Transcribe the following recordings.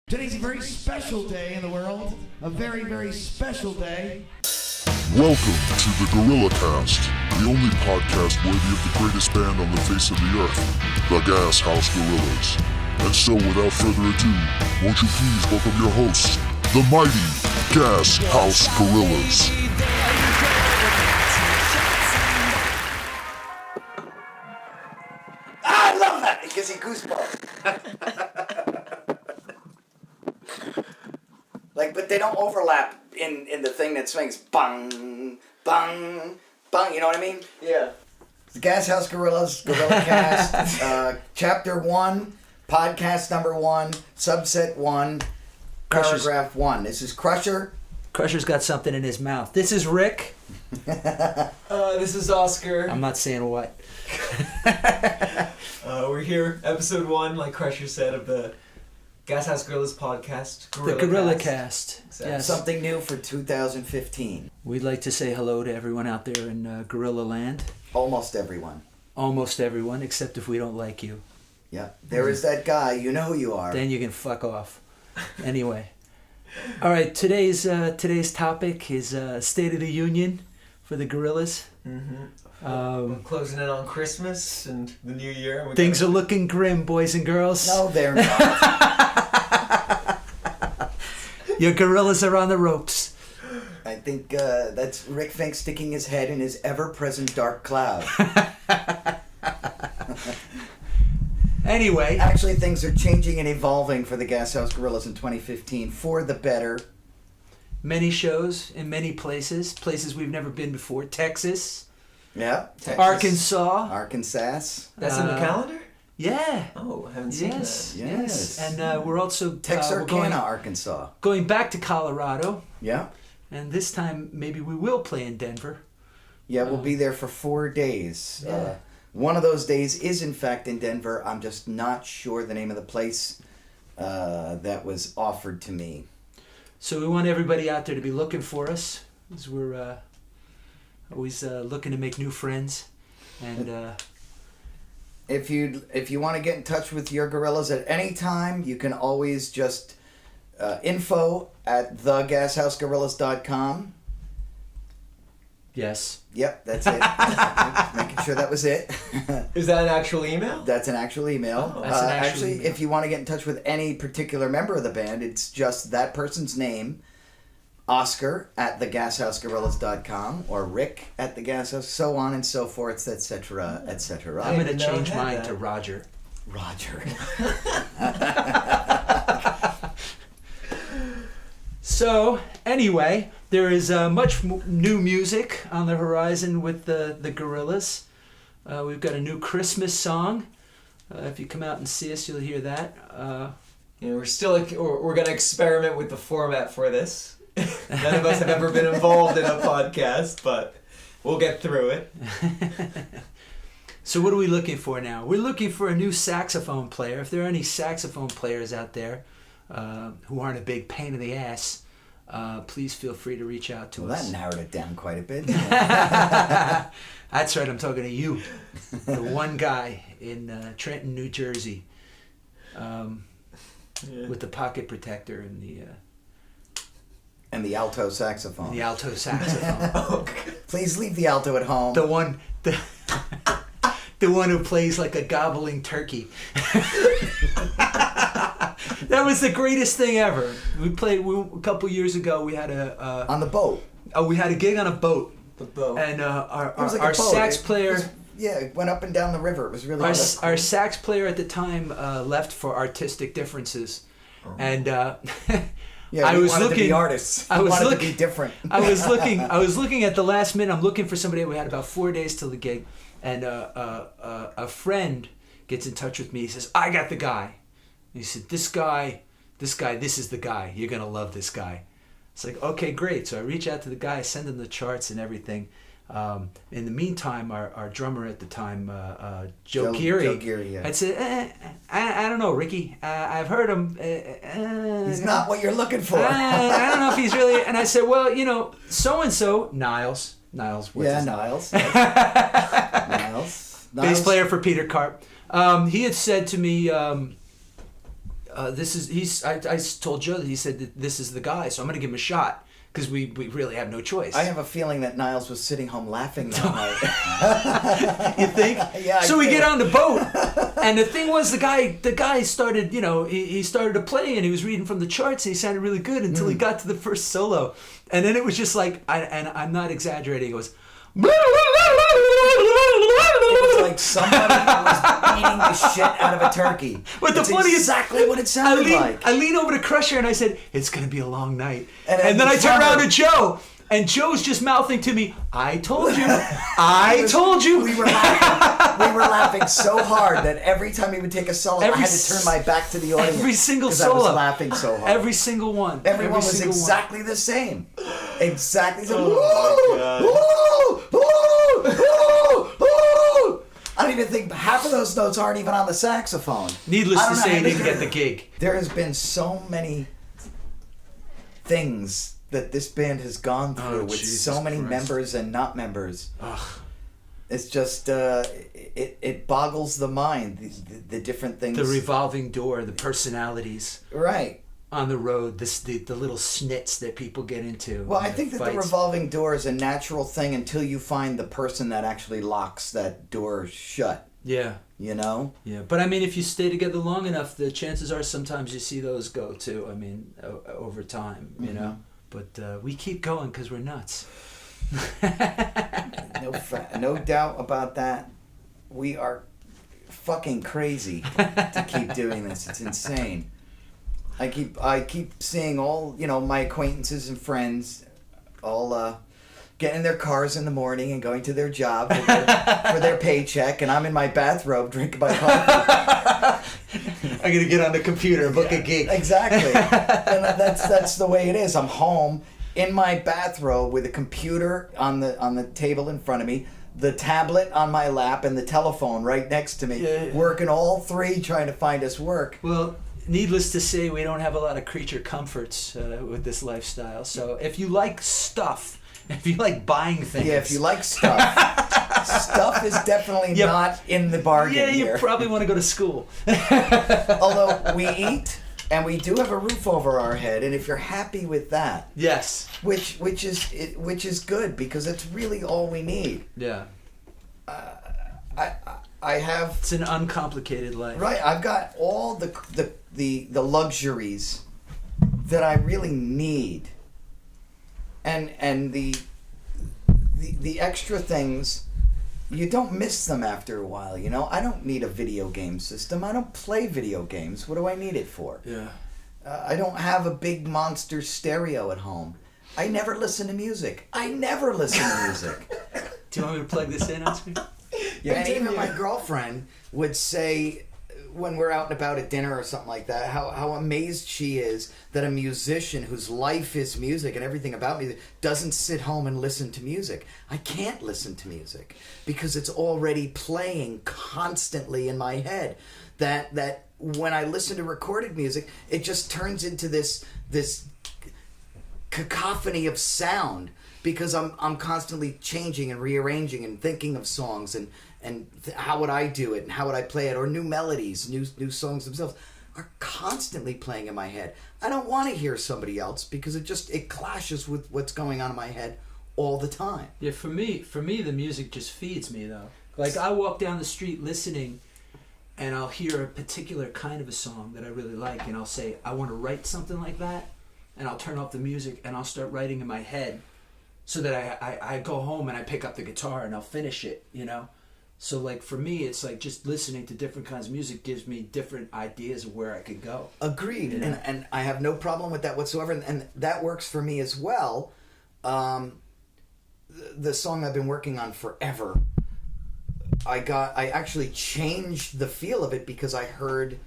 Today's a very special day in the world. A very, very special day. Welcome to the Gorillacast, the only podcast worthy of the greatest band on the face of the earth, the Gas House Gorillas. And so, without further ado, won't you please welcome your hosts, the mighty Gas House Gorillas. I love that! It gives you goosebumps. But they don't overlap in the thing that swings. Bang, bang, bang. You know what I mean? Yeah. The Gas House Gorillas, Gorillacast, Chapter 1, Podcast number 1, Subset 1, Paragraph 1. This is Crusher. Crusher's got something in his mouth. This is Rick. This is Oscar. I'm not saying what. We're here, episode 1, like Crusher said, of the Gas House Gorillas podcast. The Gorillacast. Exactly. Yes. Something new for 2015. We'd like to say hello to everyone out there in Gorilla Land. Almost everyone. Almost everyone, except if we don't like you. Yeah. There is that guy. You know who you are. Then you can fuck off. Anyway. All right, today's topic is State of the Union for the Gorillas. We're closing in on Christmas and the New Year. Things are looking grim, boys and girls. No, they're not. Your gorillas are on the ropes. I think that's Rick Fink sticking his head in his ever-present dark cloud. Anyway. Actually, things are changing and evolving for the Gas House Gorillas in 2015 for the better. Many shows in many places we've never been before. Texas. Yeah. Texas, Arkansas. That's in the calendar? Yeah. Oh, I haven't seen that. Yes. And we're also Texarkana, Arkansas. Going back to Colorado. Yeah. And this time maybe we will play in Denver. Yeah, we'll be there for 4 days. Yeah. One of those days is in fact in Denver. I'm just not sure the name of the place that was offered to me. So we want everybody out there to be looking for us, as we're always looking to make new friends. And if you want to get in touch with your gorillas at any time, you can always just info at thegashousegorillas.com. yes. Yep, that's it. Making sure that was it. Is that an actual email? That's an actual email. Oh, that's an actual actually, email. if you want to get in touch with any particular member of the band, it's just that person's name, Oscar at thegashousegorillas.com, or Rick at the Gas House, so on and so forth, etc., etc. I'm going to didn't know change I had mine that. to Roger. Roger. So, anyway, there is much new music on the horizon with the Gorillas. We've got a new Christmas song. If you come out and see us, you'll hear that. We're still we're going to experiment with the format for this. None of us have ever been involved in a podcast, but we'll get through it. So what are we looking for now? We're looking for a new saxophone player. If there are any saxophone players out there who aren't a big pain in the ass, please feel free to reach out to Well, us. that narrowed it down quite a bit. That's right, I'm talking to you. The one guy in Trenton, New Jersey, with the pocket protector and And the alto saxophone. the alto saxophone. Please leave the alto at home. The one who plays like a gobbling turkey. That was the greatest thing ever. A couple years ago. We had on the boat. we had a gig on a boat, The bow. and It was like our a boat. sax It player. was- it went up and down the river. It was really cool. Our sax player at the time left for artistic differences, and Yeah, I we was wanted to looking. be artists. I We was wanted looking. to be different. I was looking at the last minute. I'm looking for somebody. We had about 4 days till the gig, and a friend gets in touch with me. He says, "I got the guy." And he said, "This guy, this is the guy. You're gonna love this guy." It's like, okay, great. So I reach out to the guy, send him the charts and everything. In the meantime, our drummer at the time, Joe Geary, yeah. I'd say, I don't know, Ricky. I've heard him. He's not what you're looking for. I don't know if he's really. And I said, well, so and so, Niles. What's his name? Niles. Niles. Bass player for Peter Carp. He had said to me, I told Joe that he said that this is the guy, so I'm gonna give him a shot because we really have no choice. I have a feeling that Niles was sitting home laughing that night. You think? Yeah. So we get on the boat, and the thing was, the guy started, he started to play, and he was reading from the charts, and he sounded really good until he got to the first solo, and then it was just like, I'm not exaggerating, it was. It was like somebody was beating the shit out of a turkey. But the It's funniest, exactly what it sounded like. I lean over to Crusher and I said, "It's gonna be a long night." And then I turn drummer- around to Joe, and Joe's just mouthing to me, "I told you, I told you." We were laughing so hard that every time he would take a solo, I Every had to turn my back to the audience. every single 'cause solo. I was laughing so hard. Every single one. Everyone Every was single exactly the same. Exactly the same. Oh my I don't even think half of those notes aren't even on the saxophone. Needless I to don't know say, how he to didn't do get the it. gig. There has been so many things that this band has gone through with Jesus so many Christ. members and not members. Ugh. It's just it boggles the mind, the different things. The revolving door, the personalities Right. on the road, the little snits that people get into. Well, I the think that the fights. revolving door is a natural thing until you find the person that actually locks that door shut. Yeah. You know? Yeah, but I mean, if you stay together long enough, the chances are sometimes you see those go too. I mean, over time, you know. But we keep going because we're nuts. No doubt about that. We are fucking crazy to keep doing this. It's insane. I keep seeing all, my acquaintances and friends all getting in their cars in the morning and going to their job for their paycheck, and I'm in my bathrobe drinking my coffee. I'm gonna get on the computer and book a gig. Exactly. And that's the way it is. I'm home in my bathrobe with a computer on the table in front of me, the tablet on my lap, and the telephone right next to me, Yeah. working all three trying to find us work. Well, needless to say, we don't have a lot of creature comforts with this lifestyle. So if you like stuff, if you like buying things, Yeah, if you like stuff, stuff is definitely Yep. not in the bargain yeah, you here. probably want to go to school. Although we eat and we do have a roof over our head, and if you're happy with that, Yes. which is good because it's really all we need. Yeah. I have It's an uncomplicated life. right. I've got all the luxuries that I really need, and the extra things. You don't miss them after a while, I don't need a video game system. I don't play video games. What do I need it for? Yeah. I don't have a big monster stereo at home. I never listen to music. Do Do you want me to plug this in, Oscar? And even my girlfriend would say, when we're out and about at dinner or something like that, how amazed she is that a musician whose life is music and everything about music doesn't sit home and listen to music. I can't listen to music because it's already playing constantly in my head. That when I listen to recorded music, it just turns into this cacophony of sound because I'm constantly changing and rearranging and thinking of songs and how would I do it and how would I play it, or new melodies, new songs themselves are constantly playing in my head. I don't want to hear somebody else because it clashes with what's going on in my head all the time. Yeah, for me, the music just feeds me though. Like I walk down the street listening, and I'll hear a particular kind of a song that I really like, and I'll say, I want to write something like that, and I'll turn off the music and I'll start writing in my head, so that I go home and I pick up the guitar and I'll finish it, So like for me, it's like just listening to different kinds of music gives me different ideas of where I could go. Agreed, Yeah. and I have no problem with that whatsoever, and that works for me as well. The song I've been working on forever, I actually changed the feel of it because I heard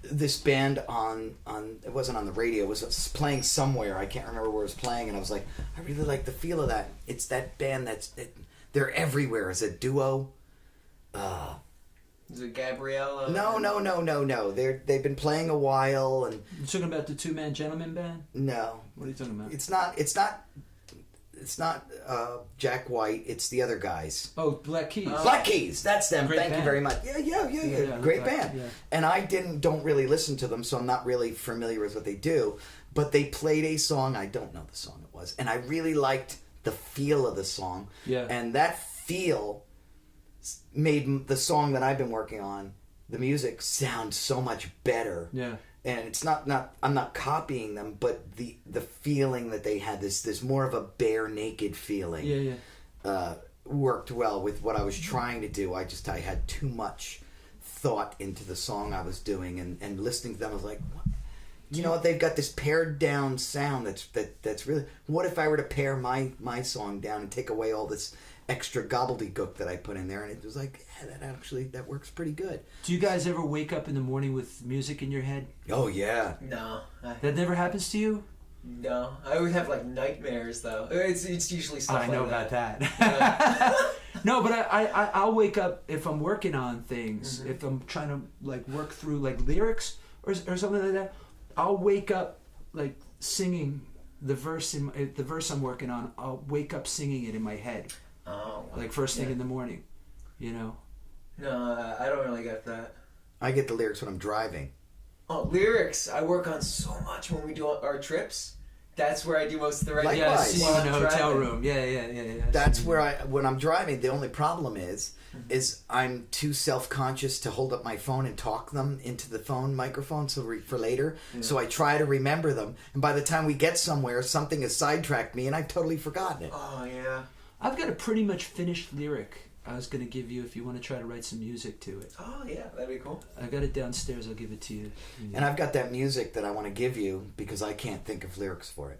this band on it wasn't on the radio, it was playing somewhere, I can't remember where it was playing, and I was like, I really like the feel of that. It's that band they're everywhere as a duo. Is it Gabrielle? No. They've been playing a while, and You talking about the Two Man Gentleman Band? no, What are you talking about? it's not It's not Jack White. It's the other guys. Oh, Black Keys. Black Keys. That's them. Great Thank you band. very much. Yeah. Great band. Yeah. And I don't really listen to them, so I'm not really familiar with what they do. But they played a song. I don't know the song it was, and I really liked the feel of the song. Yeah. And that feel made the song that I've been working on, the music, sound so much better. Yeah. And it's not I'm not copying them, but the feeling that they had, this more of a bare naked feeling. Yeah. Worked well with what I was trying to do. I had too much thought into the song I was doing, and listening to them I was like, what? You know what? They've got this pared down sound that's really. What if I were to pare my song down and take away all this extra gobbledygook that I put in there? And it was like, yeah, that works pretty good. Do you guys ever wake up in the morning with music in your head? Oh yeah. No. That never happens to you? No. I always have like nightmares though. It's usually stuff I know like about that. Yeah. No, but I'll wake up if I'm working on things, if I'm trying to like work through like lyrics or something like that. I'll wake up like singing the verse I'm working on. I'll wake up singing it in my head, like first thing in the morning, you know. No, I don't really get that. I get the lyrics when I'm driving. Oh, lyrics! I work on so much when we do our trips. That's where I do most of the writing. Yeah, Likewise. see you in a hotel room. Yeah. That's where when I'm driving, the only problem is I'm too self-conscious to hold up my phone and talk them into the phone microphone for later. Yeah. So I try to remember them, and by the time we get somewhere, something has sidetracked me, and I've totally forgotten it. Oh yeah. I've got a pretty much finished lyric I was going to give you if you want to try to write some music to it. Oh yeah, that'd be cool. I got it downstairs. I'll give it to you. And I've got that music that I want to give you because I can't think of lyrics for it.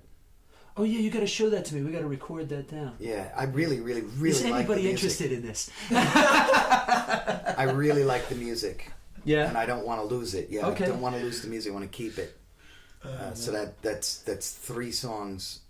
Oh yeah, you got to show that to me. We got to record that down. Yeah, I really Is like the music. anybody interested in this? I really like the music. Yeah. And I don't want to lose it. Yeah, Okay. I don't want to lose the music. I want to keep it. So that's 3 songs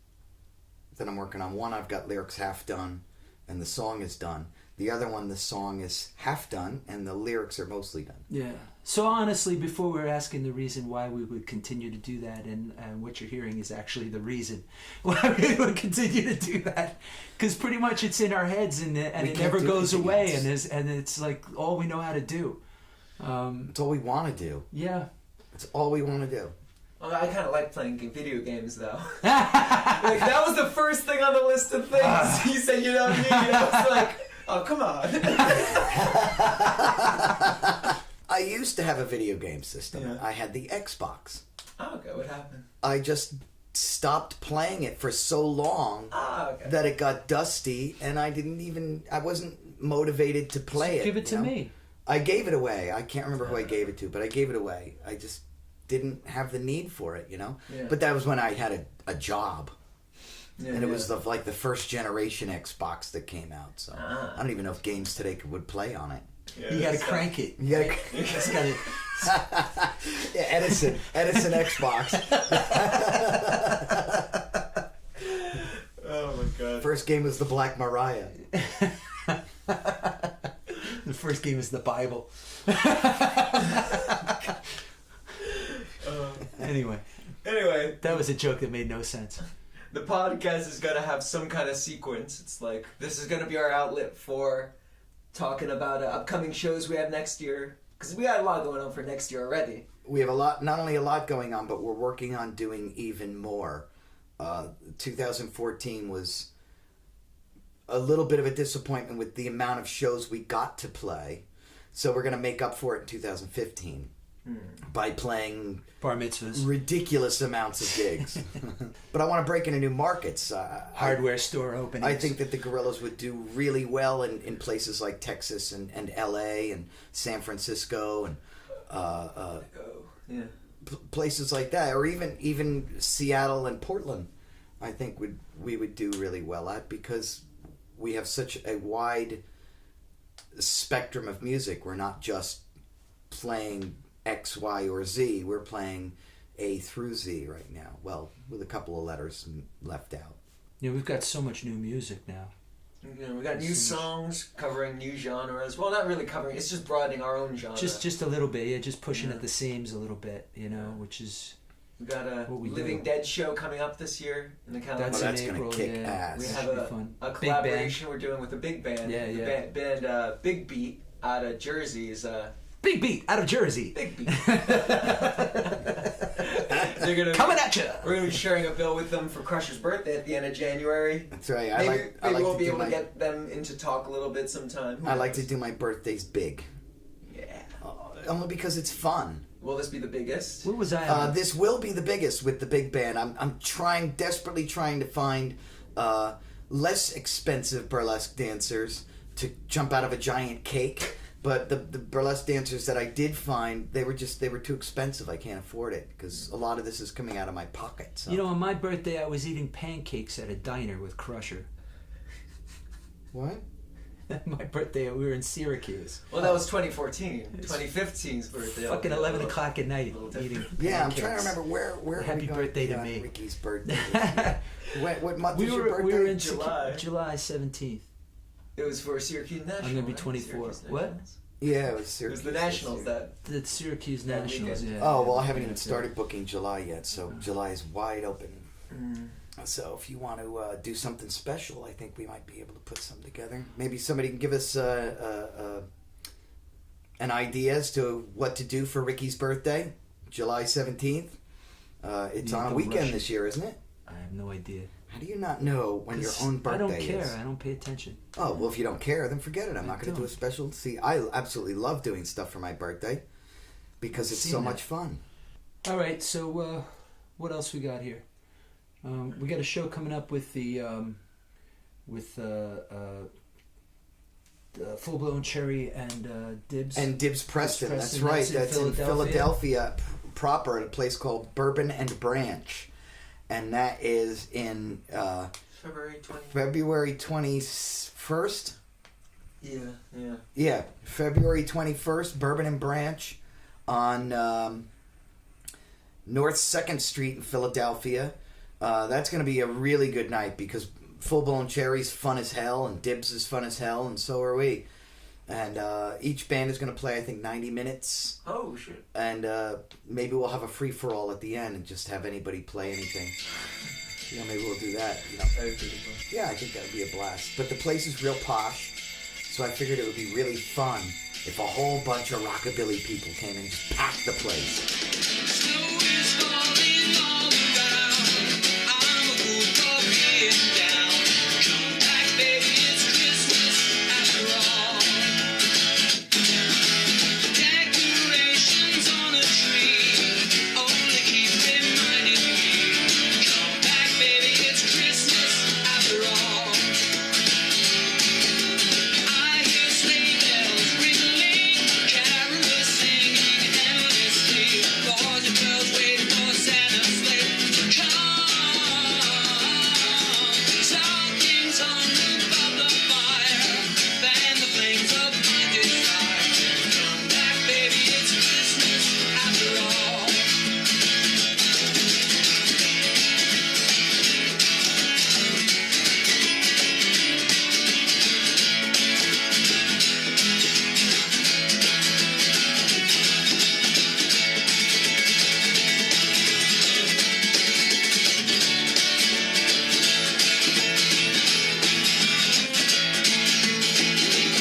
that I'm working on. One, I've got lyrics half done, and the song is done. The other one, the song is half done, and the lyrics are mostly done. Yeah. So honestly, before we're asking the reason why we would continue to do that, and what you're hearing is actually the reason why we would continue to do that, because pretty much it's in our heads, and it never goes away, and it's like all we know how to do. It's all we want to do. Yeah. It's all we want to do. Well, I kind of like playing video games though. Like, that was the first thing on the list of things. You said you don't need it. I was like, oh come on. I used to have a video game system. Yeah. I had the Xbox. Oh, okay, what happened? I just stopped playing it for so long Okay. that it got dusty, and I wasn't motivated to play it. Give it to you know? me. I gave it away. I can't remember who I gave it to, but I gave it away. I just didn't have the need for it, you know? Yeah. But that was when I had a job. Yeah, And it was the first generation Xbox that came out. So I don't even know if games today would play on it. Yeah, You got to so- crank it. You gotta, Just gotta, yeah, Edison Xbox. Oh my god. First game was the Black Mariah. the first game is the Bible. Anyway, that was a joke that made no sense. The podcast is going to have some kind of sequence. It's like, this is going to be our outlet for talking about upcoming shows we have next year. Because we got a lot going on for next year already. We have not only a lot going on, but we're working on doing even more. 2014 was a little bit of a disappointment with the amount of shows we got to play. So we're going to make up for it in 2015 by playing Bar mitzvahs. ridiculous amounts of gigs. But I want to break into new markets. Hardware store openings. I think that the Gorillaz would do really well in places like Texas and LA and San Francisco and Yeah. places like that, or even Seattle and Portland. I think we would do really well at, because we have such a wide spectrum of music. We're not just playing X, Y, or Z. We're playing A through Z right now. Well, with a couple of letters left out. Yeah, we've got so much new music now. You know, we got new songs covering new genres. Well, not really covering. It's just broadening our own genre. Just a little bit, yeah. Just pushing at the seams a little bit, you know, which is We got a What we Living do. Dead show coming up this year in the calendar. That's, Well, that's in gonna April. kick yeah. ass. We That have should be fun. a Big collaboration we're doing with a big band. Yeah, The yeah. band Big Beat out of Jersey is Big Beat out of Jersey. Big Beat. They're gonna Coming at you. We're gonna be sharing a bill with them for Crusher's birthday at the end of January. That's right. Maybe I like we'll to be do able my, to get them into talk a little bit sometime. Who I like to knows? do my birthdays big. Yeah. Only because it's fun. Will this be the biggest? What was I on? This will be the biggest with the big band. I'm desperately trying to find less expensive burlesque dancers to jump out of a giant cake. But the burlesque dancers that I did find, they were too expensive. I can't afford it because a lot of this is coming out of my pocket. So. You know, on my birthday, I was eating pancakes at a diner with Crusher. What? My birthday, we were in Syracuse. Well, that was 2014. 2015's birthday. Fucking 11 o'clock at night eating Yeah, I'm pancakes. trying to remember where. Happy are we going? birthday to Yeah, me. Ricky's birthday. what month We was your were, birthday? we were in July. July 17th. It was for Syracuse Nationals. I'm gonna be right? 24. Syracuse What? Nationals. Yeah, it was It Syracuse. was the this Nationals year. The Syracuse That Nationals, weekend. yeah. Oh well, I haven't even Yeah. started booking July yet, so July is wide open. Mm. So if you want to do something special, I think we might be able to put something together. Maybe somebody can give us an idea as to what to do for Ricky's birthday, July 17th. It's You on a don't weekend rush it. this year, isn't it? I have no idea. How do you not know when your own birthday I don't care. is? I don't pay attention. Oh, well, if you don't care, then forget it. I'm not going to do a don't. special. See, I absolutely love doing stuff for my birthday because it's Seen so that. much fun. All right, so what else we got here? We got a show coming up with the Full Blown Cherry and Dibs. And Dibs Preston, that's Preston, right. that's in in Philadelphia proper at a place called Bourbon and Branch. And that is in February 20th. February 21st. Yeah, yeah. Yeah, February 21st, Bourbon and Branch on North 2nd Street in Philadelphia. That's going to be a really good night because Full Blown Cherry's fun as hell and Dibs is fun as hell and so are we. And each band is going to play, I think, 90 minutes. Oh, shit. And maybe we'll have a free-for-all at the end and just have anybody play anything. You know, maybe we'll do that. You know. Yeah, I think that would be a blast. But the place is real posh, so I figured it would be really fun if a whole bunch of rockabilly people came and just packed the place. Snow is falling all around. I'm a fool for being down. Come back, baby, it's Christmas after all. Decorations on a tree only keep reminding me. Come back, baby, it's Christmas after all. I hear sleigh bells ringing, carols singing endlessly. Boys and girls waiting for Santa's sleigh to come. Stockings on the roof of the fire, fan the flames of my desire. Come back, baby, it's Christmas after all.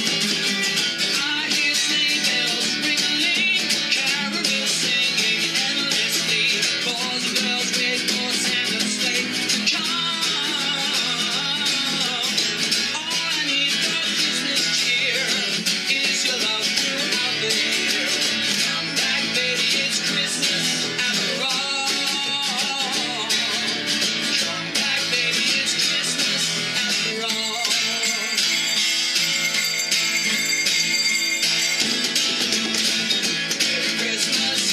I hear sleigh bells ringing, carols singing endlessly. Boys and girls wait for Santa's sleigh to come. All I need for Christmas cheer is your love throughout the year. Come back, baby, it's Christmas after all. Come back, baby, it's Christmas after all. Merry Christmas,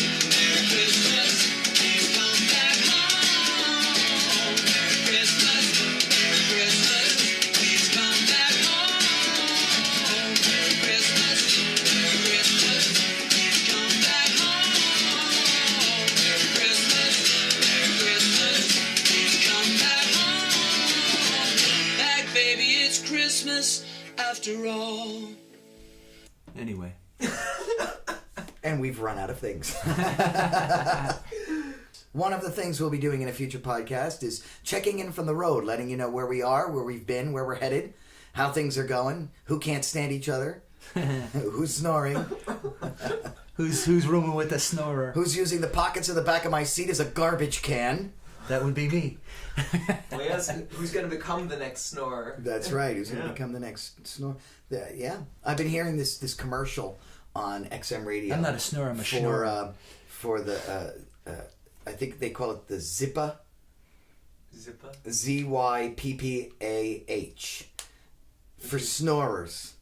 please come back home. Merry Christmas, please come back home. Merry Christmas, please come back home. Merry Christmas, please come back home. Back, baby, it's Christmas after all. Anyway. And we've run out of things. One of the things we'll be doing in a future podcast is checking in from the road, letting you know where we are, where we've been, where we're headed, how things are going, who can't stand each other, who's snoring, Who's rooming with a snorer? who's using the pockets of the back of my seat as a garbage can. That would be me. Well, yes, who's going to become the next snorer? That's right. Who's going to become the next snore? Yeah, I've been hearing this commercial on XM radio. I'm not a snorer. I'm a schnorrer. For the I think they call it the Zippa. Zippa? ZYPPAH. For snorers.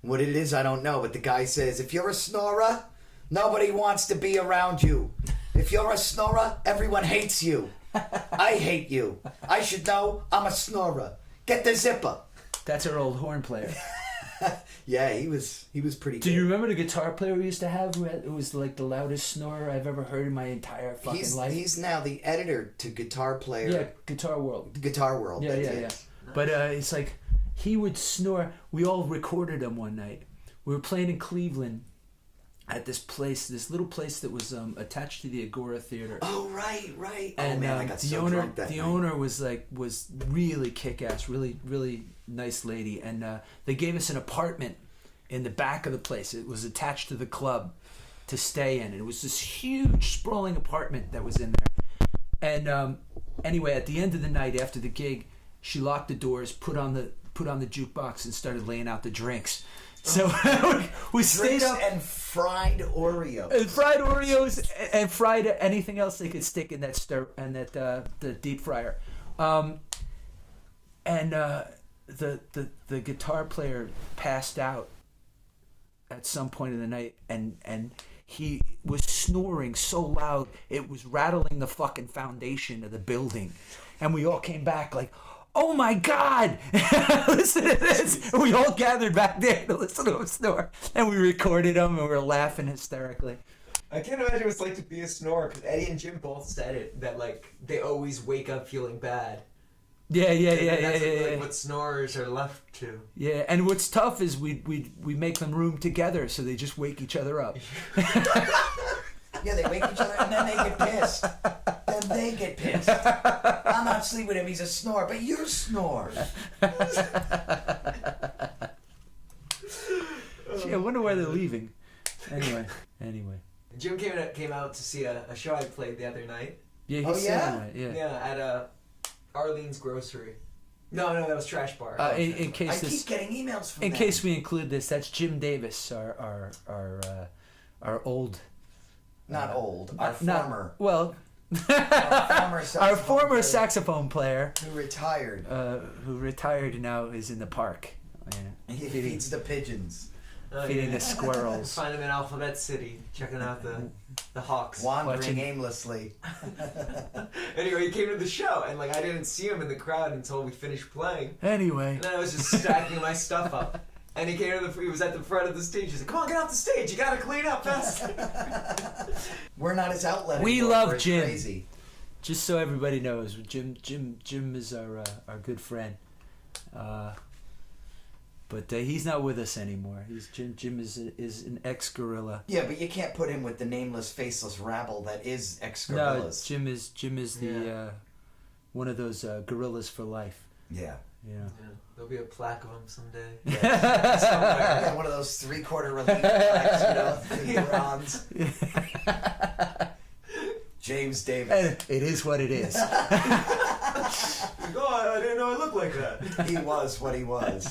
What it is, I don't know. But the guy says, if you're a snorer, nobody wants to be around you. If you're a snorer, everyone hates you. I hate you. I should know I'm a snorer. Get the zipper. That's our old horn player. Yeah, he was pretty good. Do you remember the guitar player we used to have who was like the loudest snorer I've ever heard in my entire fucking life? He's now the editor to Guitar Player. Yeah, Guitar World. Guitar World. Yeah, yeah, yeah. But it's like he would snore. We all recorded him one night. We were playing in Cleveland at this little place that was attached to the Agora Theater. Oh, right. And oh man, I got the so owner, drunk that the night. owner was really kick-ass, really nice lady, and they gave us an apartment in the back of the place. It was attached to the club to stay in. It was this huge sprawling apartment that was in there. And anyway, at the end of the night after the gig, she locked the doors, put on the jukebox, and started laying out the drinks. So we stayed up and fried Oreos. and fried Oreos and fried anything else they could stick in that the deep fryer. And the guitar player passed out at some point in the night, and he was snoring so loud it was rattling the fucking foundation of the building, and we all came back like, oh my God, listen to this. And we all gathered back there to listen to him snore. And we recorded him and we were laughing hysterically. I can't imagine what it's like to be a snorer, because Eddie and Jim both said it, that like they always wake up feeling bad. Yeah. And that's what snorers are left to. Yeah, and what's tough is we make them room together so they just wake each other up. Yeah, they wake each other and then they get pissed. I'm not sleeping with him, he's a snorer, but you snore. Gee, I wonder why they're leaving. Anyway. Jim came out to see a show I played the other night. Yeah, Oh, he's yeah? saying that, yeah. At Arlene's Grocery. No, that was Trash Bar. In case I keep getting emails from in them. case we include this, that's Jim Davis, our old. Not old, our not- former. Well, Our former player saxophone player who retired. who retired and now is in the park. Yeah. He feeds the pigeons. Feeding the squirrels. Find him in Alphabet City, checking out the hawks. Wandering Watching- aimlessly. Anyway, he came to the show, and like I didn't see him in the crowd until we finished playing. Anyway. And then I was just stacking my stuff up. And he was at the front of the stage. He said, "Come on, get off the stage. You gotta clean up fast." We're not his outlet. We anymore love for his Jim. Crazy. Just so everybody knows, Jim is our good friend. But he's not with us anymore. Jim is an ex-gorilla. Yeah, but you can't put him with the nameless, faceless rabble that is No, ex-gorillas. Jim is the one of those gorillas for life. Yeah. Yeah. Yeah, there'll be a plaque of him someday. Yeah, one of those 3/4 relief plaques, the bronze. James Davis. And it is what it is. Like, oh, I didn't know I looked like that. He was what he was.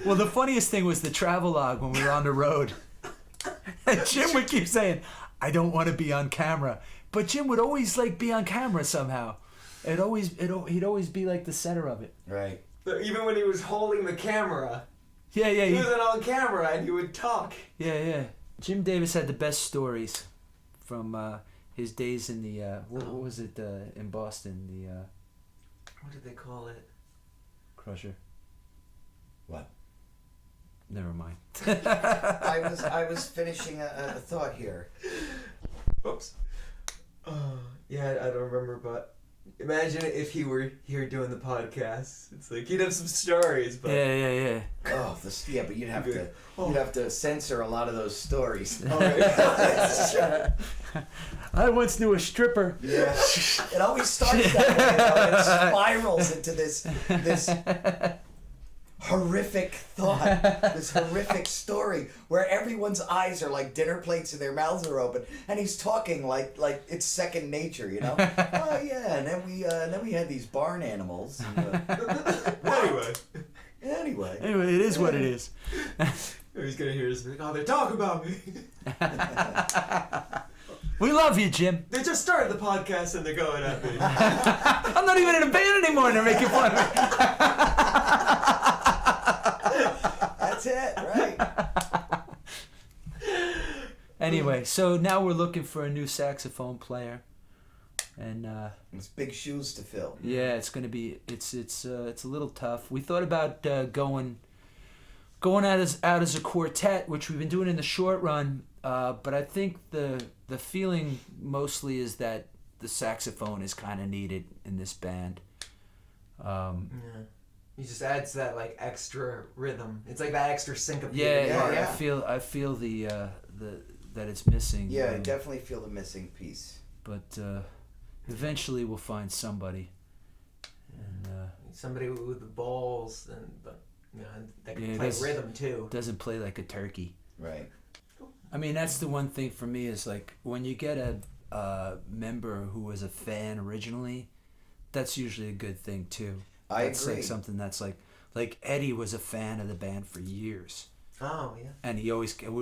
Well, the funniest thing was the travelogue when we were on the road. And Jim would keep saying, "I don't want to be on camera," but Jim would always be on camera somehow. He'd always be like the center of it. Right. But even when he was holding the camera, Yeah. he wasn't on camera, and he would talk. Yeah. Jim Davis had the best stories from his days in the what was it in Boston, the What did they call it? Crusher. What? Never mind. I was finishing a thought here. Oops. Yeah, I don't remember, but Imagine if he were here doing the podcast. It's like he'd have some stories, but Yeah. Oh, but you'd have to censor a lot of those stories. I once knew a stripper. Yeah, it always starts that way. Though. It spirals into this horrific thought, this horrific story where everyone's eyes are like dinner plates and their mouths are open, and he's talking like it's second nature, you know. Oh yeah, and then we had these barn animals. And, Anyway, it is what it is. he's gonna hear this. Like, oh, they're talking about me. We love you, Jim. They just started the podcast and they're going at me. I'm not even in a band anymore, and they're making fun of me. that's it, right? Anyway, so now we're looking for a new saxophone player, and It's big shoes to fill. yeah, it's gonna be it's a little tough. We thought about going out as a quartet, which we've been doing in the short run, but I think the feeling mostly is that the saxophone is kind of needed in this band. He just adds that like extra rhythm. It's like that extra syncopated Yeah, part. yeah. I feel the that it's missing. Yeah, I definitely feel the missing piece. But eventually we'll find somebody. And Somebody with the balls that can Yeah, play that's- rhythm too. doesn't play like a turkey. Right. I mean, that's the one thing for me is like when you get a member who was a fan originally, that's usually a good thing too. That's agree. like something that's like Eddie was a fan of the band for years. Oh yeah. And we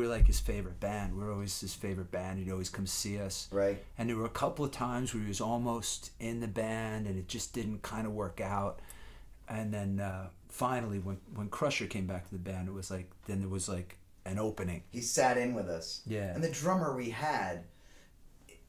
were like his favorite band. We were always his favorite band. He'd always come see us. Right. And there were a couple of times where he was almost in the band and it just didn't kind of work out. And then finally, when Crusher came back to the band, it was like, then there was like an opening. He sat in with us. Yeah. And the drummer we had,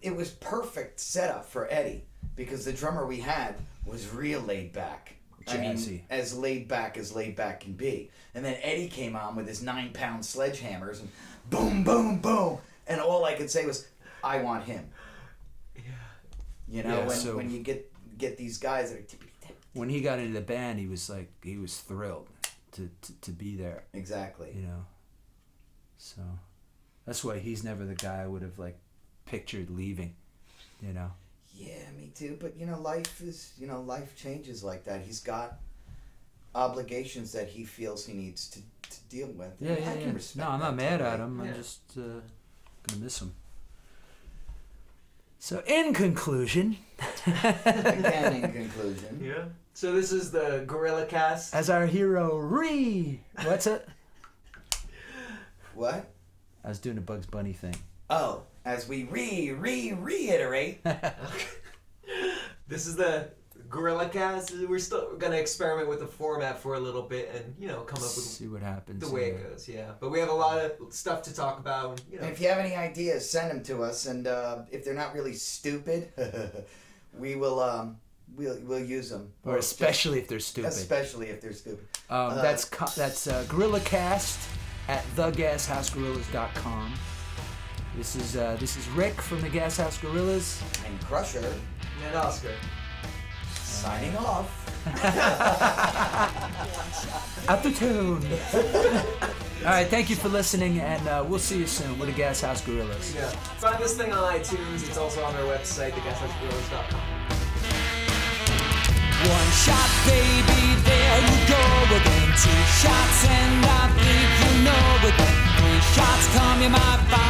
it was perfect setup for Eddie because the drummer we had was real laid back. Jazzy. As laid back can be. And then Eddie came on with his 9-pound sledgehammers and boom, boom, boom. And all I could say was, I want him. Yeah. You know, Yeah, when you get these guys that are tippity tip. When he got into the band, he was thrilled to be there. Exactly. You know. So that's why he's never the guy I would have like pictured leaving. You know. Yeah, me too. But life changes like that. He's got obligations that he feels he needs to deal with. Yeah, I can respect No, I'm not that mad too, at right? him. Yeah. I'm just gonna miss him. So in conclusion, Again, in conclusion, Yeah. So this is the Gorillacast. as our hero what's it? what? I was doing a Bugs Bunny thing. Oh, as we reiterate. This is the Gorillacast. We're still gonna experiment with the format for a little bit and come up with See what happens. the way it goes. Yeah. But we have a lot of stuff to talk about. And if you have any ideas, send them to us. And if they're not really stupid, we will we'll use them. Or especially if they're stupid. Especially if they're stupid. That's Gorillacast at thegashousegorillas.com. This is Rick from the Gas House Gorillas. And Crusher and Oscar. signing off. Out the tune. All right, thank you for listening, and we'll see you soon with the Gas House Gorillas. Yeah. Find this thing on iTunes. It's also on our website, thegashousegorillas.com. One shot, baby, there you go again. 2 shots, and I think you know it. 3 shots, come, you might find